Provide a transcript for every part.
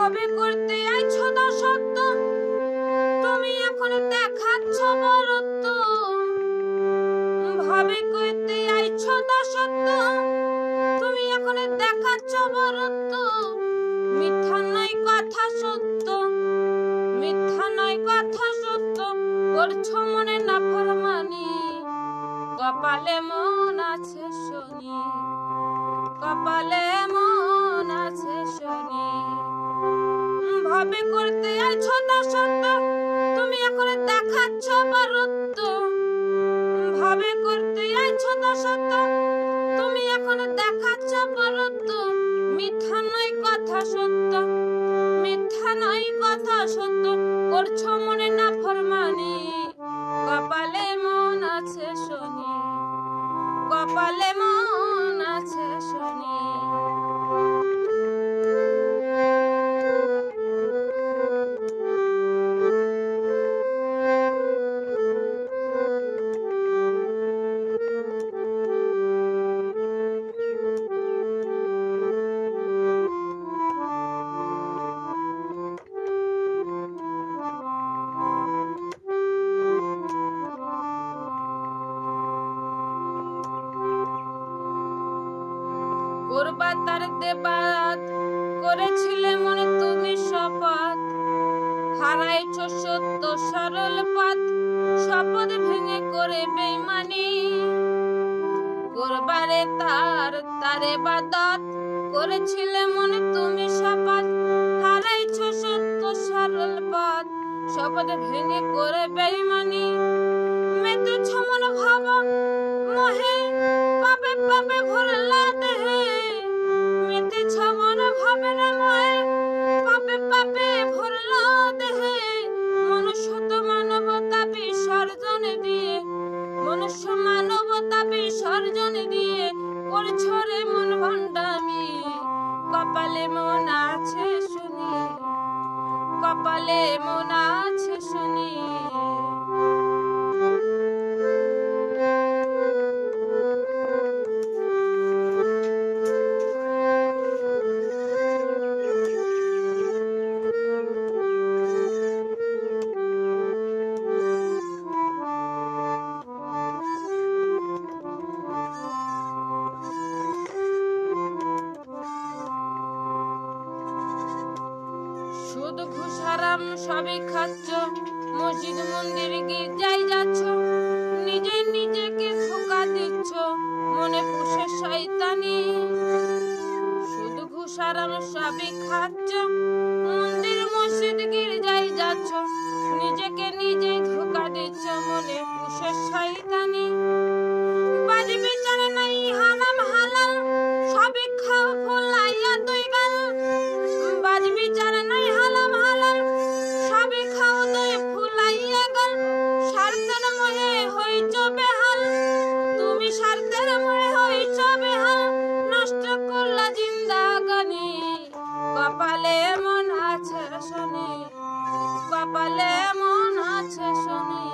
ভবে করতে আইছো দাসত্ব, তুমি এখন দেখাচ্ছ বরত্ব। ভবে করতে আইছো দাসত্ব, তুমি এখন দেখাচ্ছ বরত্ব। মিথ্যা নয় কথা সত্য, মিথ্যা নয় কথা সত্য, করছো মনে না ফরমানি। কপালে মন আছে শনি, কপালে মন আছে শনি। ভবে করতে আইছো দাসত্ব, তুমি এখন দেখাচ্ছ বরত্ব। ভবে করতে আইছো দাসত্ব, তুমি এখন দেখাচ্ছ বরত্ব। মিথ্যা নয় কথা সত্য, মিথ্যা নয় কথা সত্য, করছো মনে না ফরমানি। কপালে মন আছে শনি, কপালে মন আছে শনি। করবা তার দেবাত করেছিলে মনে তুমি শপথ। হারাইছো সত্য সরল পথ, শপথ ভেঙে করে বেইমানি। করবারে তারে বাদত করেছিলে মনে তুমি শপথ। হারাইছো সত্য সরল পথ, শপথ ভেঙে করে বেইমানি। মেতেছ মন ভাব মোহে, পাপে পাপে ভরলা দেহে। মেতেছ মন ভাবের মোহে, পাপে পাপে ভরলা দেহে। মনুষ্যত্ব মানবতা বিসর্জন দিয়ে, মনুষ্য মানবতা বিসর্জন দিয়ে করছো রে মন ভণ্ডামি। কপালে মন আছে শনি, কপালে মন আছে শনি। সুদ ঘুষ হারাম সবই খাচ্ছ, মসজিদ মন্দির গির্জায় যাচ্ছ। নিজে নিজেকে ধোঁকা দিচ্ছ, মনে পুষে শয়তানি। সুদ ঘুষ হারাম সবই খাচ্ছ, মন্দির মসজিদ গির্জায় যাচ্ছ। নিজেকে নিজেই ধোঁকা দিচ্ছ, মনে পুষে শয়তানি। বাজ বিচার নাই হারাম হালাল, সবই খাও ফুলাইয়া দুই গাল। বাজ বিচার নাই হালাম হালাল, সবই খাও দুই ফুলাইয়া গাল। স্বার্থের মোহে হইছ বেহাল, তুমি স্বার্থের মোহে হইছ বেহাল। নষ্ট করলা জিন্দাগানি, কপালে মন আছে শনি, কপালে মন আছে শনি।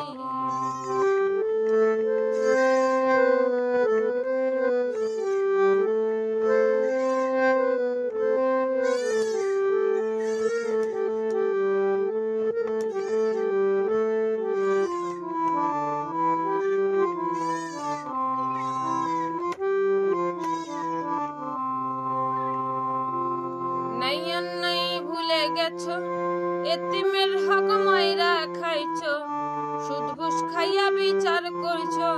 নাই অন্যায় ভুলে গেছো, এতিমের হক মাইরা খাইছো। সুদ ঘুষ খাইয়া বিচার করছো,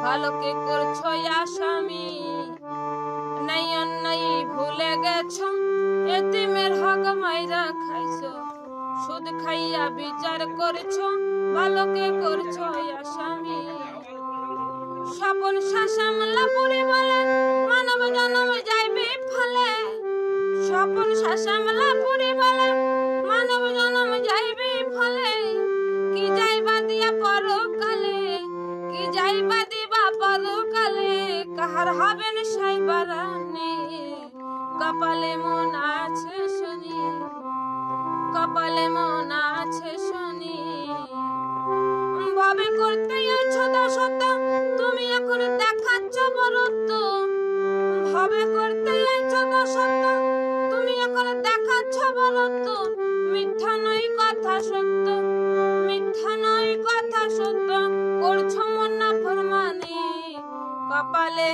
ভালোকে করছো আসামি। নাই অন্যায় ভুলে গেছো, এতিমের হক মাইরা খাইছো। সুদ খাইয়া বিচার করছো, ভালোকে করছো আসামি। স্বপন শাসামলা পুরি বলে মানব জন্ম যাইবে ফলে। স্বপন শাসামলা পুরি বলে মানব জন্ম যাইবে ফলে। কি যাইবা দিয়া পরকালে, কি যাইবা দিবা পরকালে। কাহার হবেন সাইবারানে, কপালে মন আছে শনি, কপালে মন আছে শনি। ভবে করতে আইছো দাসত্ব, তুমি এখন দেখাচ্ছ বরত্ব। কবে করতে আইছো দাসত্ব, তুমি এখন দেখাচ্ছ বলত্ব, মিথ্যা নয় কথা সত্য, মিথ্যা নয় কথা সত্য, করছো মন না ফরমানি, কপালে